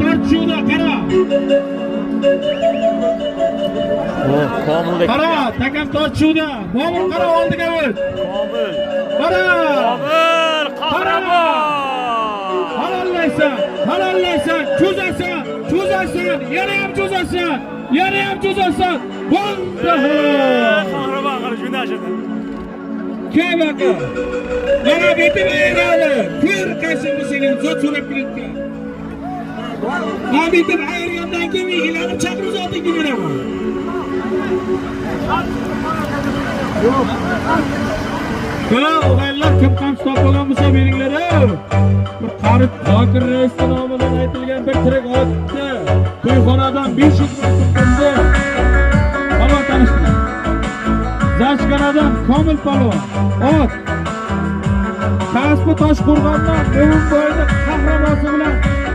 tortishuvda qara. Komildek. Qara, takam tortishuvda. Bobur qara oldiga o't. Komil. Qara. Komil qahramon. Halollaysan, cho'zasan, yana ham cho'zasan. Bo'ldi. Qahramon qara jo'nashadi. Kevaka. Mana bitim ayrali. Ko'r qaysi sening zot so'rab kelgan. Bitim ayirgandan keyin ilanib chaqirib zotinga beraman. Yo'q. O'g'aylar kim qamchi topgan bo'lsa beringlar. Bir qarib Zokir Reisning nomidan aytilgan bir tirik otni to'yxonadan 500 ming tutdi. Palov tanishdi. Zashkanadan Komil palov. Ot. Kasbi Toshqo'rg'ondan O'g'unboyning qahramonsi bilan